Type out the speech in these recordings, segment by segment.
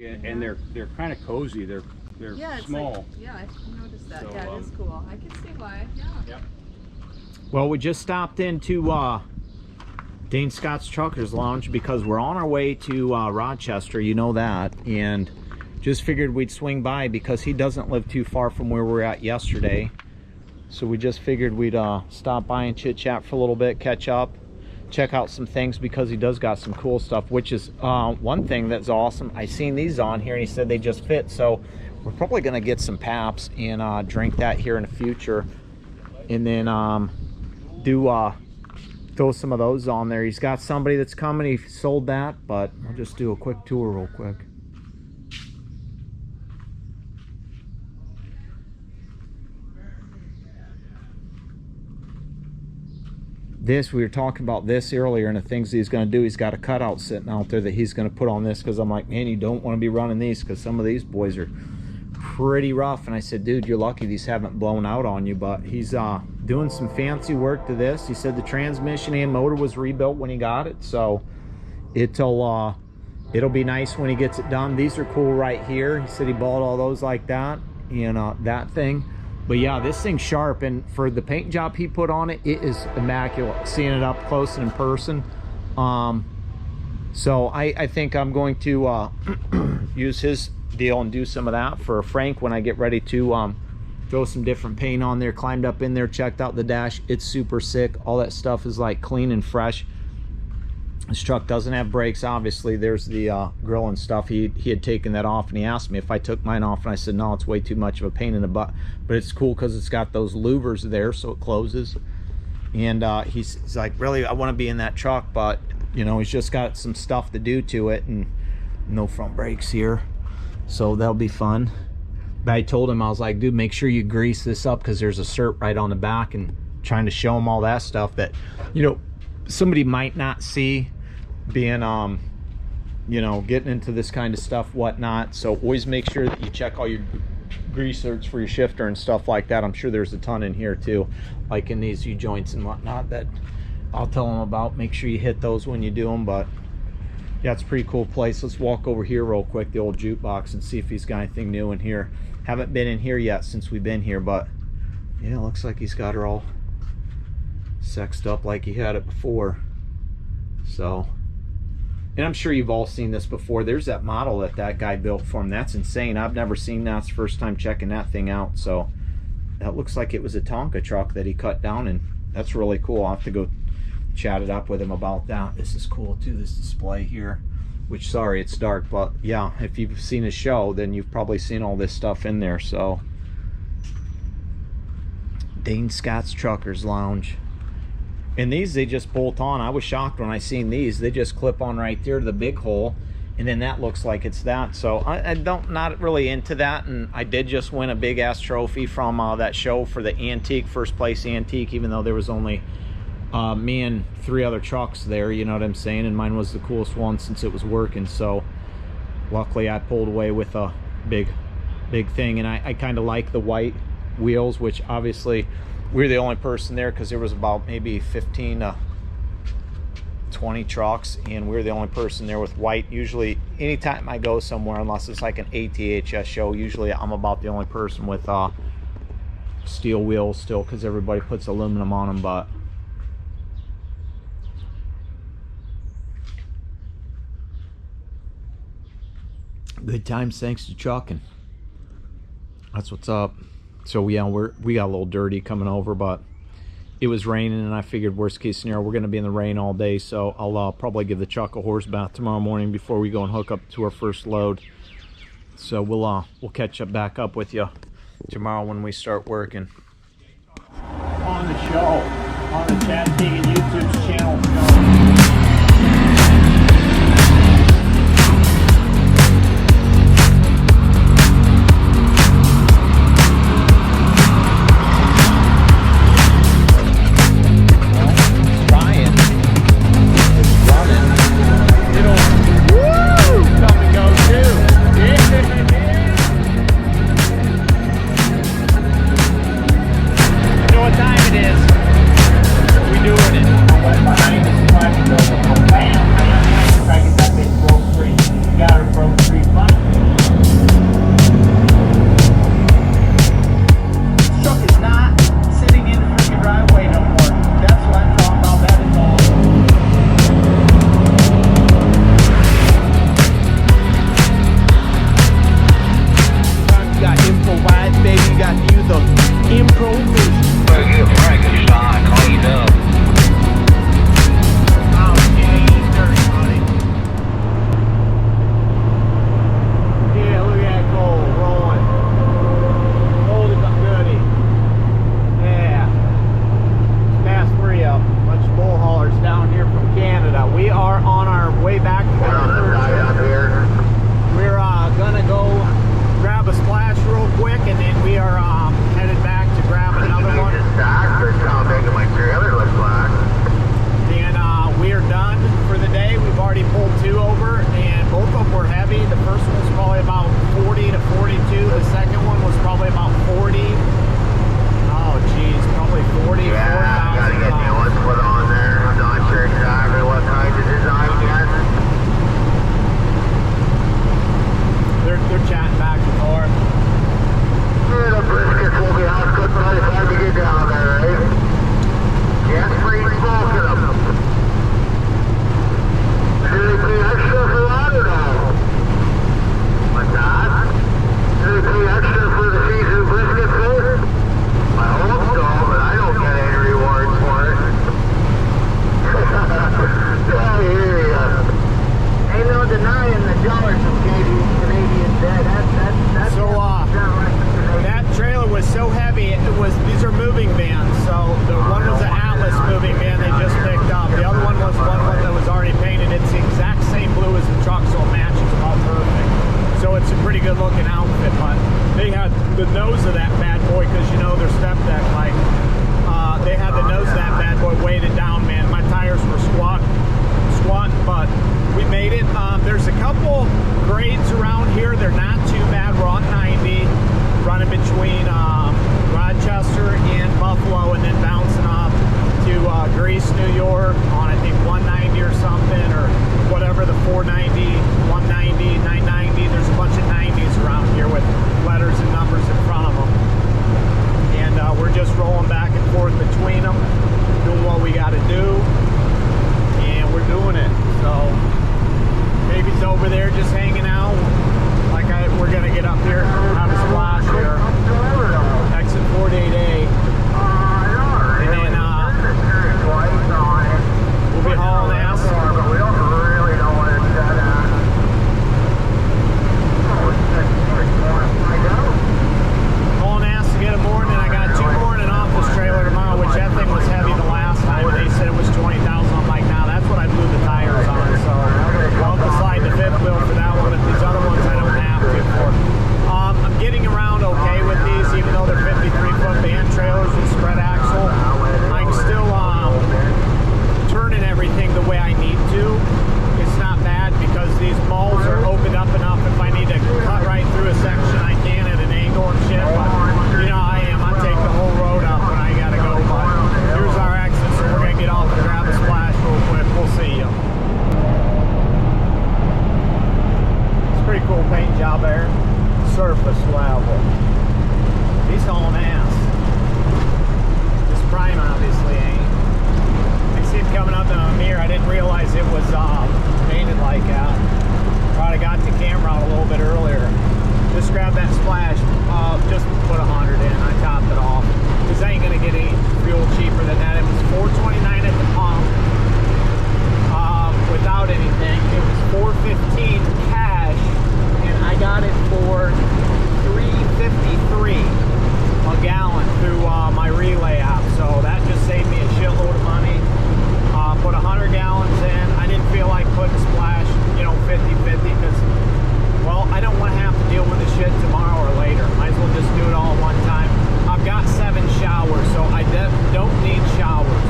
And they're kind of cozy. They're yeah, small. Like, yeah, I noticed that. So, yeah, it is cool. I can see why. Yeah. Yep. Well, we just stopped into Dane Scott's Truckers Lounge because we're on our way to Rochester, you know that, and just figured we'd swing by because he doesn't live too far from where we were at yesterday. So we just figured we'd stop by and chit chat for a little bit, catch up, check out some things because he does got some cool stuff, which is one thing that's awesome. I seen these on here and he said they just fit, so we're probably gonna get some Paps and drink that here in the future, and then throw some of those on there. He's got somebody that's coming, he sold that, but I'll just do a quick tour real quick. This, we were talking about this earlier, and the things he's going to do, he's got a cutout sitting out there that he's going to put on this, because I'm like, man, you don't want to be running these because some of these boys are pretty rough. And I said, dude, you're lucky these haven't blown out on you. But he's doing some fancy work to this. He said the transmission and motor was rebuilt when he got it, so it'll be nice when he gets it done. These are cool right here. He said he bought all those like that, and that thing. But yeah, this thing's sharp, and for the paint job he put on it, it is immaculate. Seeing it up close and in person. So I think I'm going to use his deal and do some of that for Frank when I get ready to throw some different paint on there. Climbed up in there, checked out the dash. It's super sick. All that stuff is like clean and fresh. This truck doesn't have brakes, obviously. There's the grill and stuff. He had taken that off, and he asked me if I took mine off, and I said no, it's way too much of a pain in the butt. But it's cool because it's got those louvers there, so it closes. And he's like, really, I want to be in that truck, but you know, he's just got some stuff to do to it, and no front brakes here, so that'll be fun. But I told him, I was like, dude, make sure you grease this up because there's a cert right on the back, and trying to show him all that stuff that, you know, somebody might not see, being you know, getting into this kind of stuff, whatnot. So always make sure that you check all your grease certs for your shifter and stuff like that. I'm sure there's a ton in here too, like in these U-joints and whatnot, that I'll tell them about. Make sure you hit those when you do them. But yeah, it's a pretty cool place. Let's walk over here real quick, the old jukebox, and see if he's got anything new in here. Haven't been in here yet since we've been here, but yeah, looks like he's got her all sexed up like he had it before. So, and I'm sure you've all seen this before. There's that model that guy built for him. That's insane. I've never seen that. It's the first time checking that thing out. So that looks like it was a Tonka truck that he cut down, and that's really cool. I'll have to go chat it up with him about that. This is cool too, this display here, which, sorry it's dark, but yeah, if you've seen his show, then you've probably seen all this stuff in there. So Dane Scott's Truckers Lounge. And these, they just bolt on. I was shocked when I seen these. They just clip on right there to the big hole, and then that looks like it's that. So I don't, not really into that. And I did just win a big ass trophy from that show for the antique, first place antique, even though there was only me and 3 other trucks there, you know what I'm saying, and mine was the coolest one since it was working. So luckily I pulled away with a big thing. And I kind of like the white wheels, which obviously we were the only person there because there was about maybe 15 to 20 trucks, and we were the only person there with white. Usually anytime I go somewhere, unless it's like an ATHS show, usually I'm about the only person with steel wheels still, because everybody puts aluminum on them. But good times thanks to Truckin. That's what's up. So yeah, we got a little dirty coming over, but it was raining, and I figured worst case scenario, we're going to be in the rain all day. So I'll probably give the truck a horse bath tomorrow morning before we go and hook up to our first load. So we'll catch up back up with you tomorrow when we start working. On the show, on the Chad Teagan YouTube channel show. Doing it. Behind us, pretty good looking outfit, but they had the nose of that bad boy, because you know their step deck, like they had the nose of that bad boy weighted down, man. My tires were squatting, but we made it. There's a couple grades around here. They're not too bad. We're on 90, running between Rochester and Buffalo, and then bouncing up to Greece, New York on I think 190 or something, or whatever, the 490, 190, 990. There's a bunch of 90s around here with letters and numbers in front of them. And we're just rolling back and forth between them, doing what we got to do, and we're doing it. So baby's over there just hanging out. We're gonna get up here, have a splash here, exit 48A, and then we'll be hauling ass. Hauling ass to get a mooring, and I got 2 more in an office trailer tomorrow, which that thing was heavy the last time, and they said it was 20,000. I'm like, nah, that's what I blew the tires on, so I'll have to slide the fifth wheel for that one, but these other ones I don't have to for. I'm getting around okay with these, even though they're 53-foot band trailers with spread axle. I'm still turning everything the way I need to. It's not bad because these balls are opened up enough. If I need to cut right through a section, I can at an angle and shit. But you know how I am. I take the whole road up when I gotta go. But here's our exit, so we're gonna get off and grab a splash real quick. We'll see you. It's a pretty cool paint job there. Surface level. He's hauling ass. This prime obviously ain't. I see him coming up in a mirror. I didn't realize it was painted like that. Probably got the camera out a little bit earlier. Just grab that splash. Just put 100 in. I topped it off. Because I ain't gonna get any fuel cheaper than that. It was $4.29 at the pump. Without anything. It was $4.15 cash. I got it for $3.53 a gallon through my relay app, so that just saved me a shitload of money. Put 100 gallons in. I didn't feel like putting splash, you know, 50-50, because, well, I don't want to have to deal with the shit tomorrow or later. Might as well just do it all at one time. I've got 7 showers, so I don't need showers.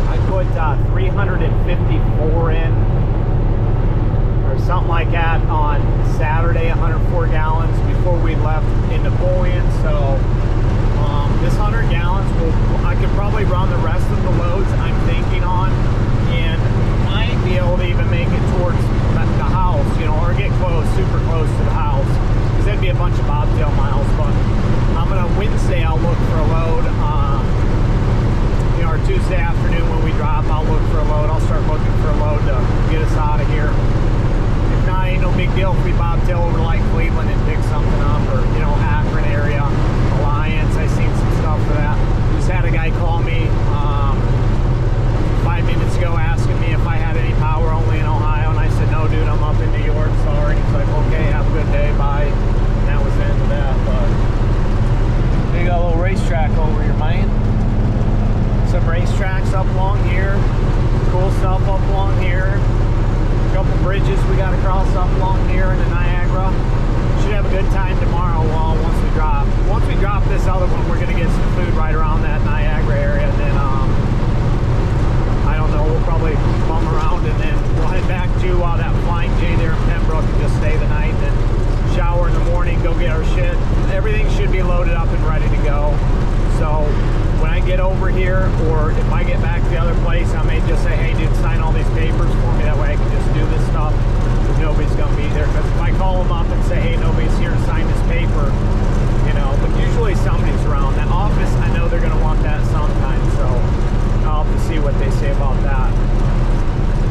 I put 354 in, something like that, on Saturday, 104 gallons before we left in Napoleon. So this 100 gallons I could probably run the rest of the loads I'm thinking on, and might be able to even make it towards the house, you know, or get close, super close to the house, because that'd be a bunch of bobtail miles. But I'm gonna Wednesday, I'll look for a load. You know, or Tuesday afternoon when we drop, I'll look for a load. I'll start looking for a load to get us out of here. Nah, ain't no big deal if we bobtail over like Cleveland and pick something up, or, you know, Akron area, Alliance. I seen some stuff for that. Just had a guy call me 5 minutes ago asking me if I had any power only in Ohio, and I said, no, dude, I'm up in New York, sorry. He's like, okay, have a good day, bye. And that was the end of that. But you got a little racetrack over here, man. Some racetracks up along here, cool stuff up along here. Couple bridges we got to cross up along here in the Niagara. Should have a good time tomorrow once we drop. Once we drop this other one, we're going to get some food right around that Niagara area, and then I don't know, we'll probably bum around, and then we'll head back to that Flying J there in Pembroke and just stay the night, and then shower in the morning, go get our shit. Everything should be loaded up and ready to go. So when I get over here, or if I get back to the other place, I may just say, hey dude, sign all these papers for me, that way I can just do this stuff. Nobody's gonna be there, because if I call them up and say, hey, nobody's here to sign this paper, you know, but usually somebody's around. That office, I know they're gonna want that sometime, so I'll have to see what they say about that.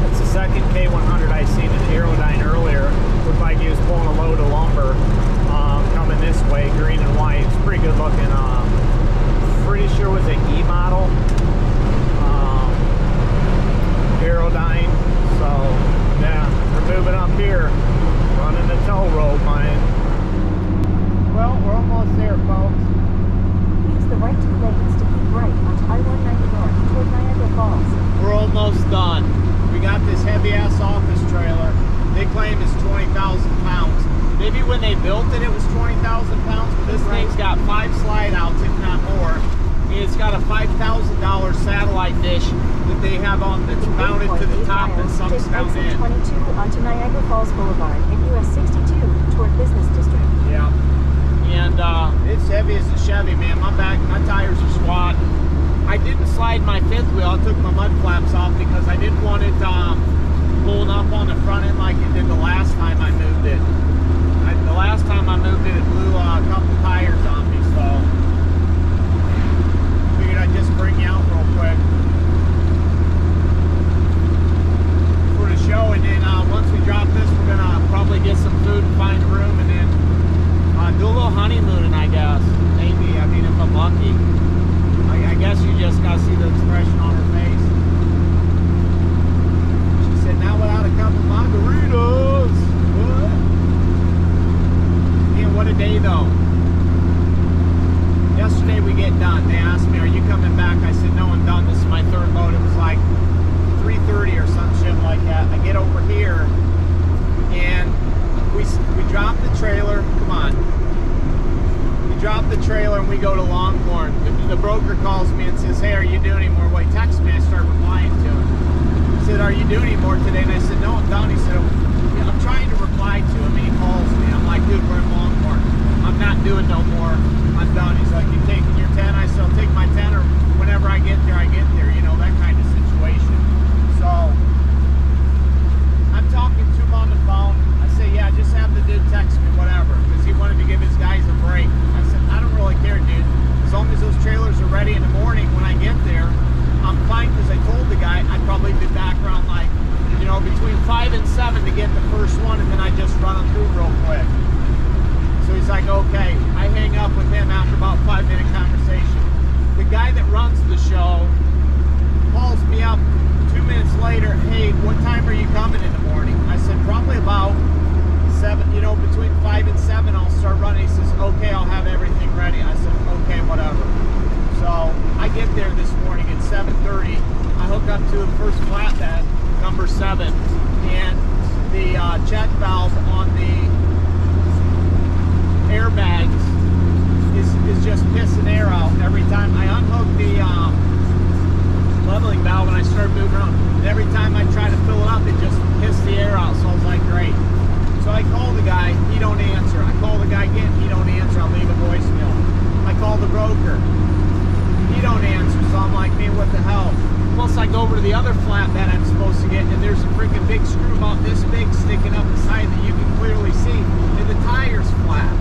That's the second K100 I seen in Aerodyne earlier. Looked like he was pulling a load of lumber coming this way, green and white. It's pretty good looking. Pretty sure it was an E model Aerodyne. So yeah, we're moving 20,000 pounds. Maybe when they built it, it was 20,000 pounds, but this thing's got 5 slide outs, if not more. And it's got a $5,000 satellite dish that they have on that's mounted to the top that sucks down in. 22 onto Niagara Falls Boulevard and US 62 toward Business District. Yeah. And it's heavy as a Chevy, man. My tires are squat. I didn't slide my fifth wheel. I took my mud flaps off because I didn't want it pulling up on the front end like it did the last time I moved it. The last time I moved it, it blew a couple tires on me, so figured I'd just bring you out real quick for the show. And then once we drop this, we're gonna probably get some food and find a room, and then do a little honeymooning, I guess. Maybe. I mean, if I'm lucky. I guess you just gotta see the expression on her face. She said, "Now without a couple margaritas." What? Man, what a day though. Yesterday we get done. They asked me, "Are you coming back?" I said, "No, I'm done. This is my third load." It was like 3:30 or some shit like that. I get over here and we drop the trailer. Come on. Drop the trailer and we go to Longhorn. The broker calls me and says, "Hey, are you doing any more?" Well, he texts me. I start replying to him. He said, "Are you doing any more today?" And I said, "No, I'm done." He said, "Yeah, I'm trying to reply to him," and he calls me. I'm like, "Dude, we're in Longhorn. I'm not doing no more. I'm done." He's like, "You taking your 10?" I said, "I'll take my 10, or whenever I get there, you know, that kind of situation." So I'm talking to him on the phone. I say, "Yeah, just have the dude text me, whatever," because he wanted to give his guys a break. I said, "I don't really care, dude. As long as those trailers are ready in the morning when I get there, I'm fine," because I told the guy I'd probably be back around, like, you know, between 5 and 7 to get the first one, and then I just run them through real quick. So he's like, "Okay." I hang up with him after about 5-minute conversation. The guy that runs the show calls me up 2 minutes later. "Hey, what time are you coming in the morning?" I said, "Probably about 7, you know, between 5 and 7 I'll start running." He says, "Okay, I'll have everything ready." I said, "Okay, whatever." So I get there this morning at 7:30. I hook up to the first flatbed, number 7, and the check valve on the airbags is just pissing air out every time. I unhook the leveling valve and I start moving around. And every time I try to fill it up, it just pisses the air out. So I was like, great. So I call the guy, he don't answer. I call the guy again, he don't answer. I'll leave a voicemail. I call the broker, he don't answer. So I'm like, man, what the hell? Plus I go over to the other flatbed I'm supposed to get, and there's a freaking big screw about this big sticking up the side that you can clearly see, and the tire's flat.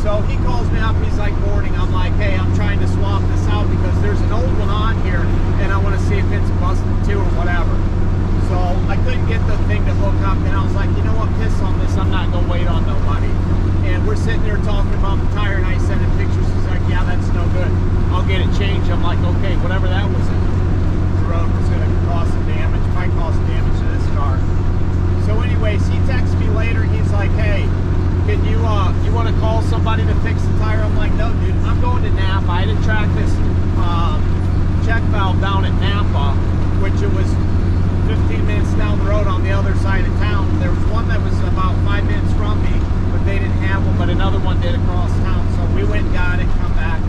So he calls me up, he's like, "Morning." I'm like, "Hey, I'm trying to swap this out because there's an old one on here and I want to see if it's busted too or whatever." So I couldn't get the thing to hook up, and I was like, "You know what, piss on this, I'm not gonna wait on nobody." And we're sitting there talking about the tire, and I sent him pictures. He's like, "Yeah, that's no good. I'll get it changed." I'm like, "Okay, whatever that was in the road was gonna cause some damage, might cause some damage to this car." So anyways, he texts me later, he's like, "Hey, can you want to call somebody to fix the tire?" I'm like, "No, dude, I'm going to Napa. I had to track this check valve down at Napa, which it was 15 minutes down the road on the other side of town. There was one that was about 5 minutes from me, but they didn't have one, but another one did across town." So we went and got it, come back,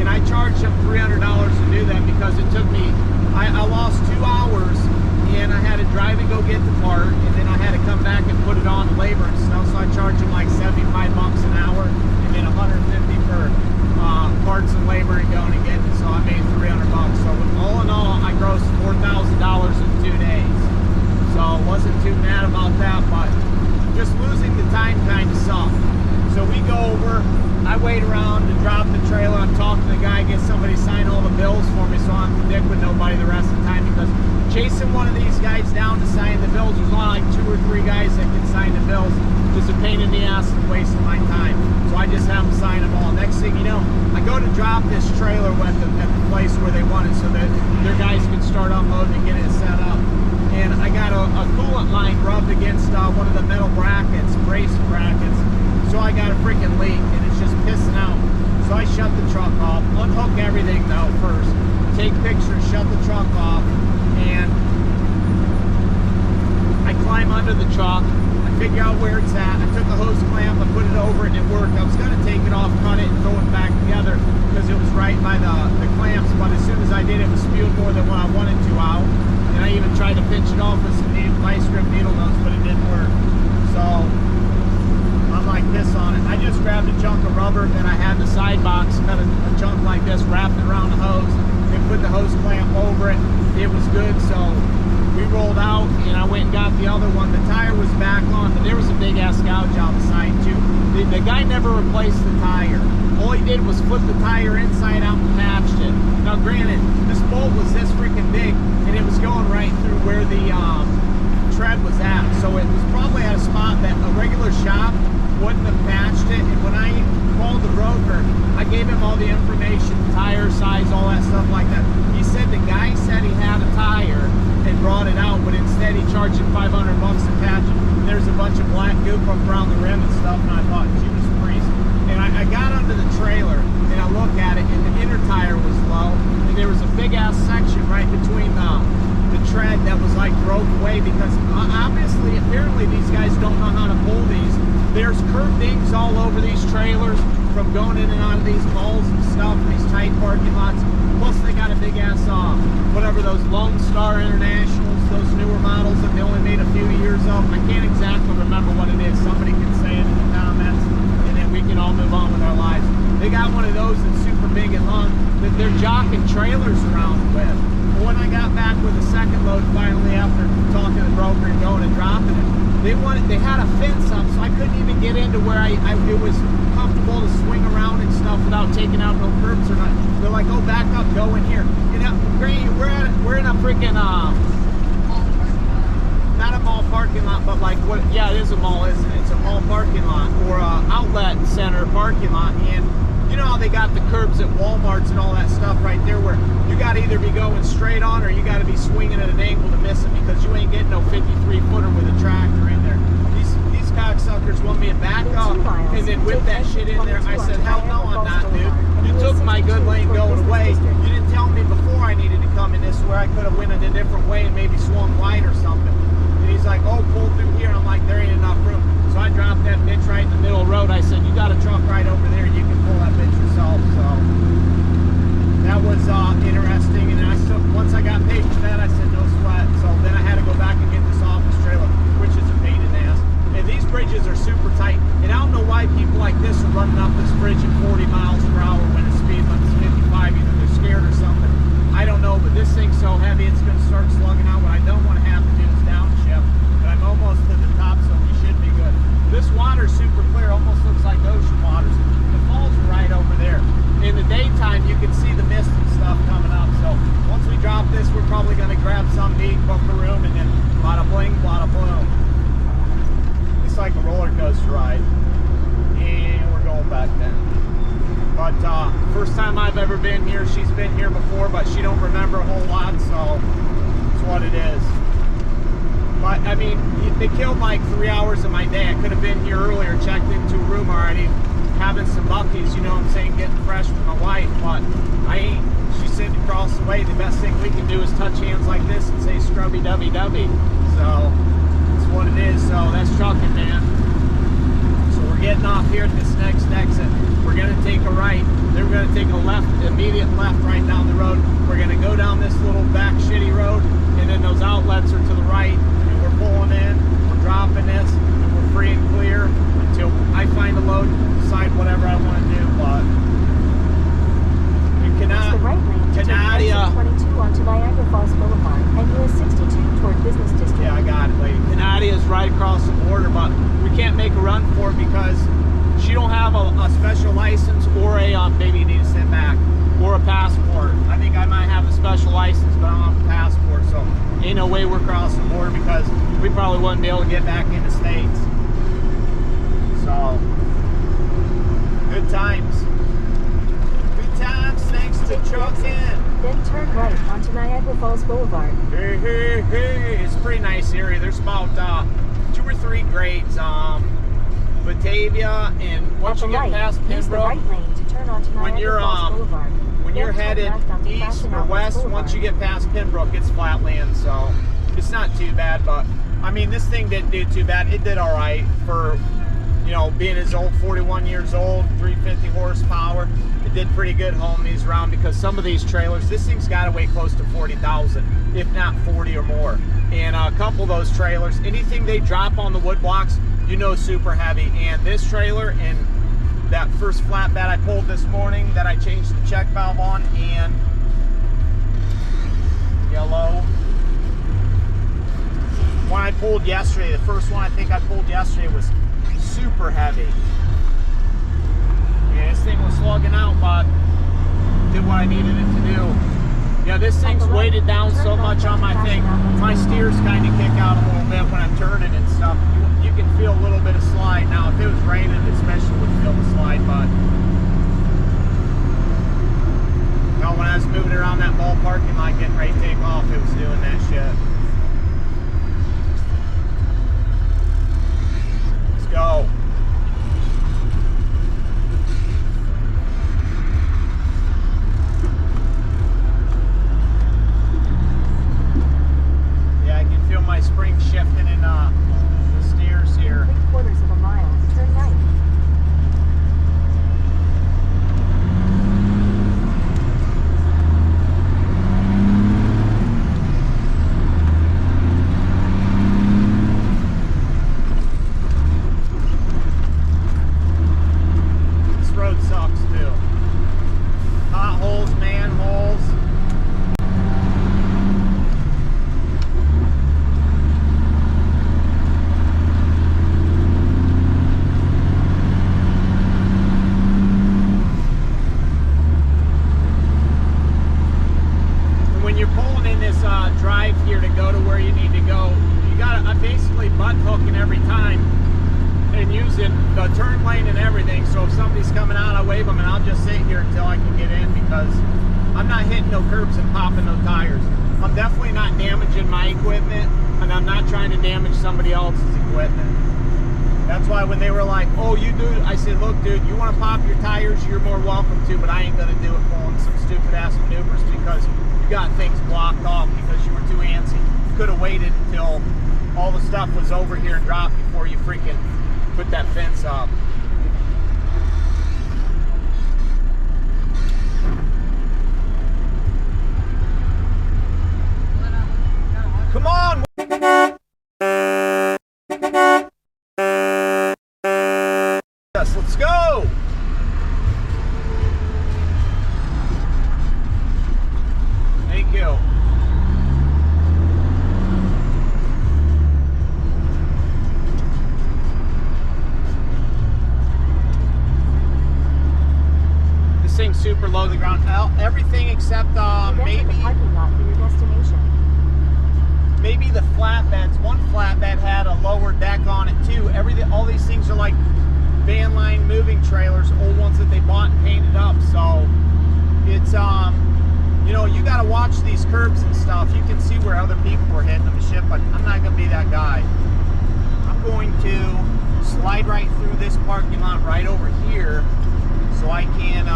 and I charged them $300 to do that because it took me, I lost 2 hours, and I had to drive and go get the part, and then I had to come back and put it on labor and stuff. So I charged them like $75 an hour, and then $150 for parts and labor and going and getting it. So I made $300. So all in all, I grossed $4,000 in 2 days. So wasn't too mad about that, but just losing the time kind of sucked. So we go over, I wait around to drop the trailer. I'm talking to the guy, get somebody to sign all the bills for me so I don't have to dick with nobody the rest of the time, because chasing one of these guys down to sign the bills, there's only like 2 or 3 guys that can sign the bills. It's a pain in the ass and waste of my time. So I just have them sign them all. Next thing you know, I go to drop this trailer at the place where they want it so that their guys can start unloading and get it set up. And I got a coolant line rubbed against one of the metal brackets, brace brackets. So I got a freaking leak, and it's just pissing out. So I shut the truck off, unhook everything though first, take pictures, shut the truck off, and I climb under the truck. I figure out where it's at. I took a hose clamp, I put it over it, and it worked. I was gonna take it off, cut it, and throw it back together because it was right by the clamps, but as soon as I did, it was spewed more than what I wanted to out. And I even tried to pinch it off with some vice grip needle nose, but it didn't work. So I'm like this on it. I just grabbed a chunk of rubber that I had in the side box, cut a chunk like this, wrapped it around the hose, and put the hose clamp over it. It was good, so we rolled out, and I went and got the other one. The tire was back on, but there was a big ass gouge on the side too. The guy never replaced the tire. All he did was flip the tire inside out and patched it. Now granted, this bolt was this freaking big, and it was going right through where the tread was at. So it was probably at a spot that a regular shop wouldn't have patched it. And when I called the broker, I gave him all the information, tire size, all that stuff like that. He said the guy said he had a tire and brought it out, but instead he charged him 500 bucks to patch it. And there's a bunch of black goop up around the rim and stuff, and I thought, Jesus Christ. And I got under the trailer, and I looked at it, and the inner tire was low, and there was a big ass section right between the tread that was like broke away, because obviously, apparently these guys don't know how to pull these. There's curb dings all over these trailers from going in and out of these malls and stuff, these tight parking lots. Plus they got a big ass whatever those Lone Star Internationals, those newer models that they only made a few years of. I can't exactly remember what it is. Somebody can say it in the comments, and then we can all move on with our lives. They got one of those that's super big and long that they're jocking trailers around with. But when I got back with the second load finally, after talking to the broker and going and dropping it, they had a fence up, so I couldn't even get into where it was comfortable to swing around and stuff without taking out no curbs or nothing. They're like, oh, back up, go in here. You know, we're in a freaking not a mall parking lot, but like what? Yeah, it is a mall, isn't it? It's a mall parking lot or a outlet center parking lot, and you know how they got the curbs at Walmarts and all that stuff right there, where you got to either be going straight on or you got to be swinging at an angle to miss it, because you ain't getting no 53 footer with a tractor in there. These cocksuckers want me to back up and then whip that shit in there. I said, hell no, I'm not, dude. You took my good lane going away. You didn't tell me before I needed to come in this where I could have went in a different way and maybe swung wide or something. And he's like, oh, pull through here. I'm like, there ain't enough room. So I dropped that bitch right in the middle of the road. I said, you got a truck right over there. You can pull that bitch yourself. So that was interesting. And I still, once I got paid for that, I said, no sweat. So then I had to go back and get this office trailer, which is a pain in the ass. And these bridges are super tight. And I don't know why people like this are running up this bridge at 40 miles per hour when the speed limit's 55. Either they're scared or something. I don't know, but this thing's so heavy, it's going to start slugging out. What I don't want to have to do is downshift. But I'm almost to the top, so we should be good. This water's super clear, almost looks like ocean waters. The falls are right over there. In the daytime, you can see the mist and stuff coming up. So once we drop this, we're probably going to grab some to eat, book a room, and then bada bling, bada bloom. It's like a roller coaster ride. And we're going back then. But first time I've ever been here. She's been here before, but she don't remember a whole lot, so it's what it is. But I mean, they killed like 3 hours of my day. I could have been here earlier, checked into a room already, having some buckies, you know what I'm saying, getting fresh with my wife, but I ain't. She's sitting across the way. The best thing we can do is touch hands like this and say scrubby dubby dubby. So that's what it is. So that's Truckin, man. So we're getting off here at this next exit. We're going to take a right, then we're going to take a left, immediate left right down the road. We're going to go down this little back shitty road, and then those outlets are to the right, and we're pulling in, we're dropping this, and we're free and clear until I find a load, decide whatever I want to do. But in Use the right lane to take exit 22 onto Niagara Falls Boulevard and US 62 toward Business District. Yeah, I got it, lady. Canada is right across the border, but we can't make a run for it because she don't have a special license or a, baby, you need to sit back, or a passport. I think I might have a special license, but I don't have a passport, so ain't no way we're crossing the border because we probably wouldn't be able to get back in the States. So, good times. Good times, thanks to Truckin. Then turn right onto Niagara Falls Boulevard. Hey, hey, hey, it's a pretty nice area. There's about 2 or 3 grades. Batavia, and once you get past Pembroke, right lane to turn onto when you're when you're headed east or west, once you get past Pembroke, it's flat land, so it's not too bad. But I mean, this thing didn't do too bad. It did all right for, you know, being as old, 41 years old, 350 horsepower. It did pretty good hauling these around, because some of these trailers, this thing's got to weigh close to 40,000, if not 40 or more. And a couple of those trailers, anything they drop on the wood blocks, you know, super heavy. And this trailer and that first flatbed I pulled this morning that I changed the check valve on, and yellow. One I pulled yesterday, the first one I think I pulled yesterday, was super heavy. Yeah, this thing was slugging out, but did what I needed it to do. Yeah, this thing's weighted down so much on my thing. My steers kind of kick out a little bit when I'm turning and stuff. You can feel a little bit of slide. Now, if it was raining, especially would feel the slide, but you know, when I was moving around that mall parking lot getting ready to take off, it was doing that shit. Let's go. Yeah, I can feel my spring shifting in the steers here. 3/4 of a mile. Turn right. This road sucks too. Potholes, manholes. When you're pulling in this drive here to go to where you need to go, you gotta basically butt hooking every time and using the turn lane and everything. So if somebody's coming out, I wave them, and I'll just sit here until I can get in, because I'm not hitting no curbs and popping no tires. I'm definitely not damaging my equipment, and I'm not trying to damage somebody else's equipment. That's why when they were like, oh, you do, I said, look, dude, you want to pop your tires, you're more welcome to, but I ain't gonna do it pulling some stupid ass maneuvers, because you got things blocked off because you were too antsy. You could have waited until all the stuff was over here and dropped before you freaking put that fence up. Come on! Yes, let's go! Thank you. This thing's super low to the ground. Everything except maybe the parking lot for your destination. maybe the flatbeds. One flatbed had a lower deck on it too. All these things are like van line moving trailers, old ones that they bought and painted up. So it's you know, you got to watch these curbs and stuff. You can see where other people were hitting them and shit, but I'm not gonna be that guy. I'm going to slide right through this parking lot right over here, so I can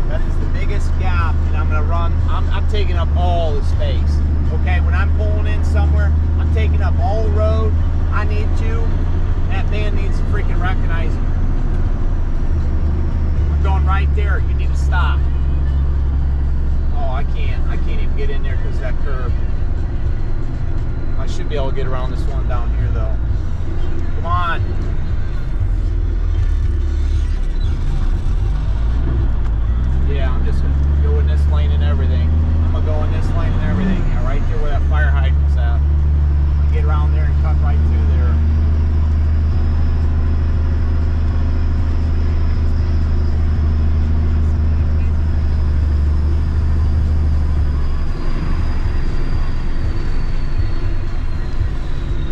that is the biggest gap, and I'm gonna run. I'm taking up all the space. Okay, when I'm pulling in somewhere, I'm taking up all the road. I need to. That man needs to freaking recognize it. I'm going right there. You need to stop. Oh, I can't even get in there because of that curb. I should be able to get around this one down here though. Come on. Yeah, I'm just gonna go in this lane and everything. I'm gonna go in this lane and everything. Yeah, right there where that fire hydrant's at. I get around there and cut right through there.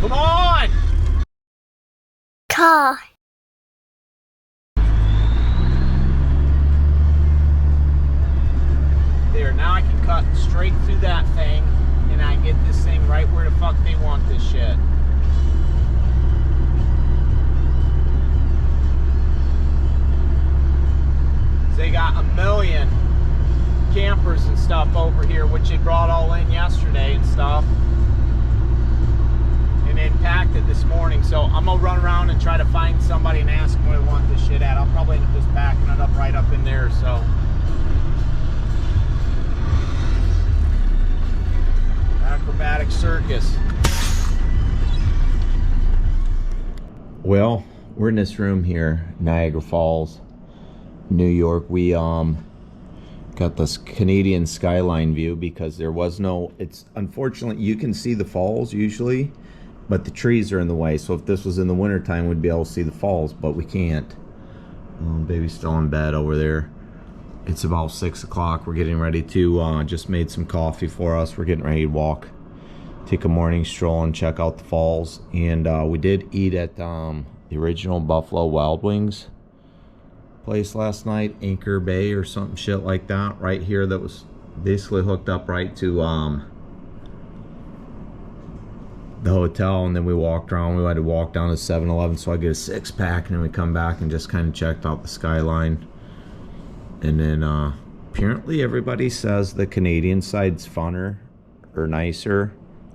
Come on! Car. There, now I can cut straight through that thing, and I get this thing right where the fuck they want this shit. They got a million campers and stuff over here, which they brought all in yesterday and stuff. And and they packed it this morning. So I'm gonna run around and try to find somebody and ask them where they want this shit at. I'll probably end up just backing it up right up in there. So acrobatic circus. Well, we're in this room here, Niagara Falls, New York. We got this Canadian skyline view because there was no, it's unfortunately, you can see the falls usually, but the trees are in the way. So if this was in the winter time, we'd be able to see the falls, but we can't. Baby's still in bed over there. It's about 6 o'clock. We're getting ready to, just made some coffee for us. We're getting ready to walk, take a morning stroll and check out the falls. And we did eat at the original Buffalo Wild Wings place last night, Anchor Bay or something shit like that, right here, that was basically hooked up right to the hotel. And then we walked around. We had to walk down to 7-Eleven, so I get a 6-pack, and then we come back and just kind of checked out the skyline. And then apparently everybody says the Canadian side's funner or nicer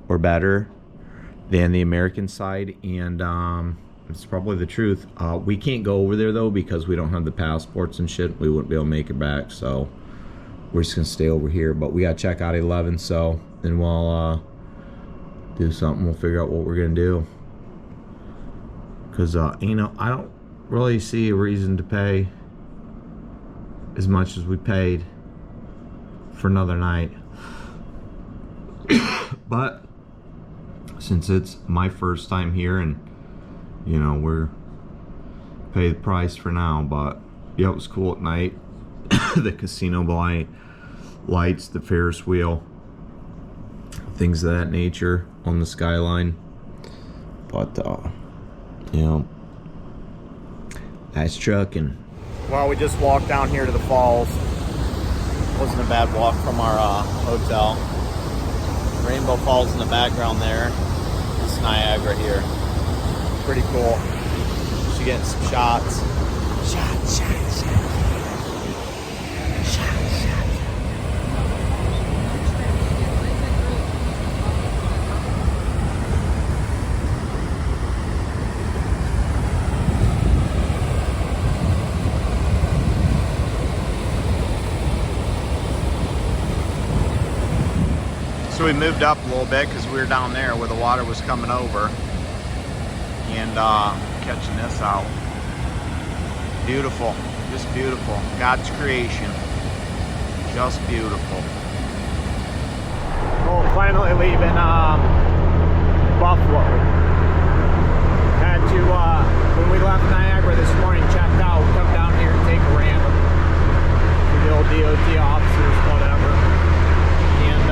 or better than the American side, and it's probably the truth. We can't go over there though because we don't have the passports and shit. We wouldn't be able to make it back, so we're just gonna stay over here. But we gotta check out 11, so then we'll do something. We'll figure out what we're gonna do, because you know, I don't really see a reason to pay as much as we paid for another night. But since it's my first time here, and you know, we're pay the price for now. But yeah, it was cool at night. The casino lights, the Ferris wheel, things of that nature on the skyline. But you know, that's trucking. Well, we just walked down here to the falls. Wasn't a bad walk from our hotel. Rainbow Falls in the background there. It's Niagara here. Pretty cool. She getting some shots. Shots. So we moved up a little bit because we were down there where the water was coming over, and catching this out. Beautiful, just beautiful. God's creation, just beautiful. Well, finally leaving Buffalo. Had to, when we left Niagara this morning, checked out, come down here and take a random for the old DOT officers, whatever. And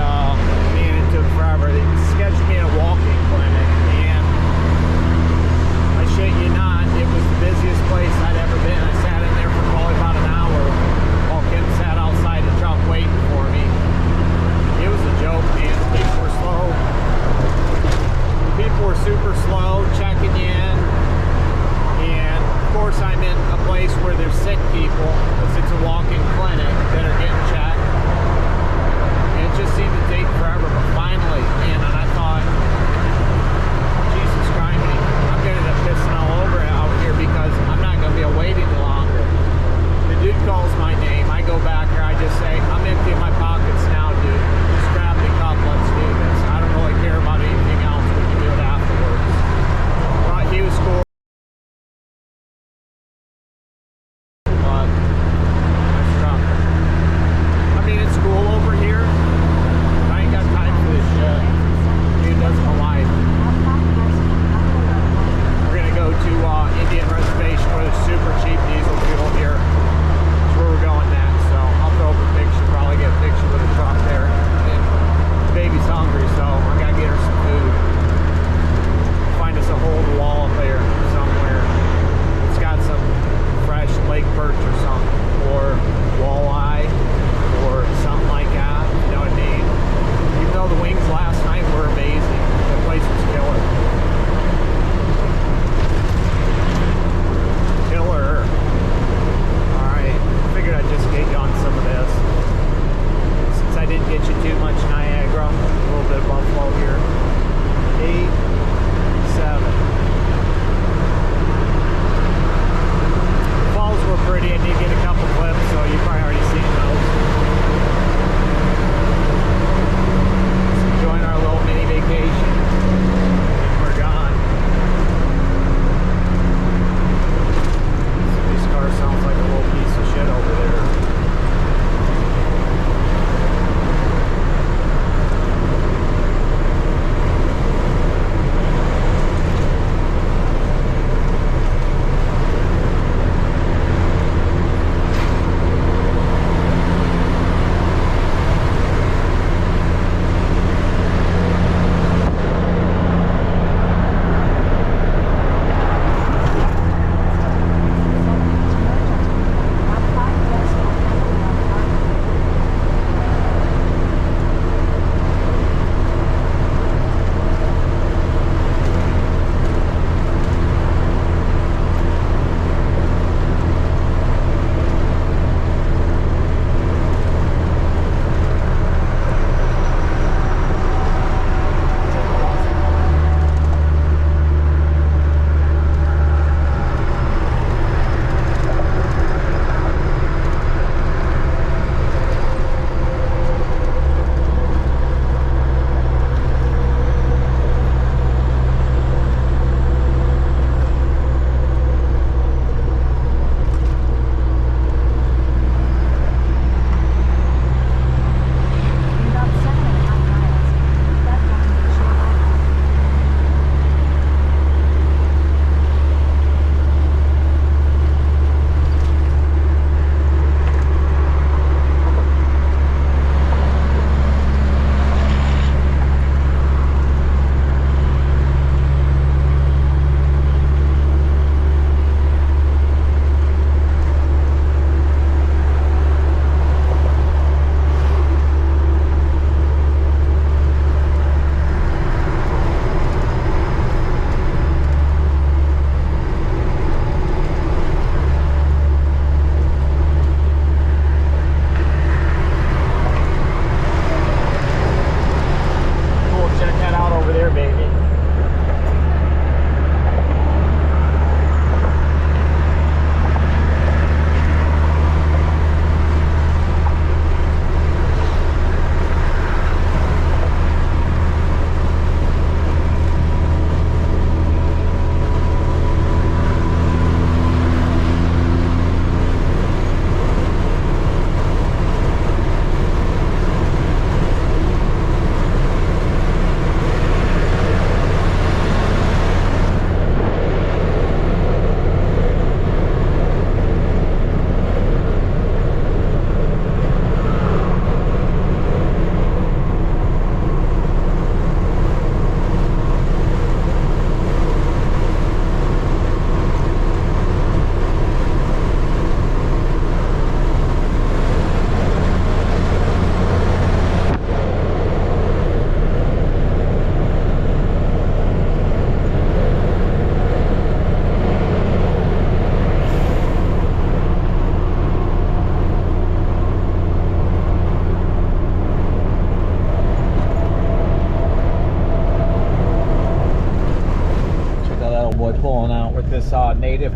man, it took forever. They sketched me in a walking clinic, and I shit you not, it was the busiest place I'd ever been. I sat in there for probably about an hour while Kim sat outside the truck waiting for me. It was a joke, man. People were slow. People were super slow checking in. And of course I'm in a place where there's sick people, because it's a walk-in clinic, that are getting checked. And it just seemed to take forever, but finally, man, and I thought, Jesus Christ, I'm gonna end up pissing all over it out here, because I'm not gonna be waiting longer. The dude calls my name, I go back here, I just say, I'm emptying my pockets now, dude. Just grab the cup, let's do this. I don't really care about anything else, we can do it afterwards. But he was cool. But that's rough. I mean, it's cool over here. I ain't got time for this shit.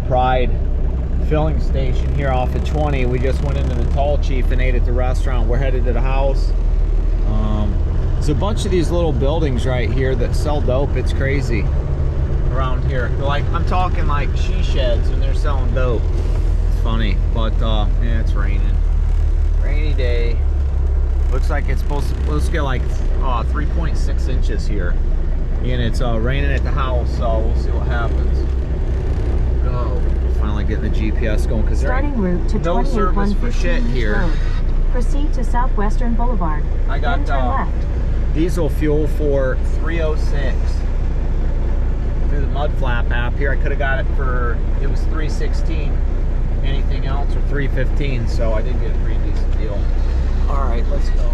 Pride filling station here off of 20. We just went into the Tall Chief and ate at the restaurant. We're headed to the house. There's a bunch of these little buildings right here that sell dope. It's crazy around here. They're like, I'm talking like she sheds and they're selling dope. It's funny, but yeah, it's raining. Rainy day. Looks like it's supposed to get like 3.6 inches here. And it's raining at the house, so we'll see what happens. Go. Finally getting the GPS going because there ain't Starting route to no service for shit 28115 here. Road. Proceed to Southwestern Boulevard. I got then turn left. diesel fuel for $3.06 through the Mud Flap app here. I could have got it for, it was $3.16. Anything else or $3.15, so I did get a pretty decent deal. All right, let's go.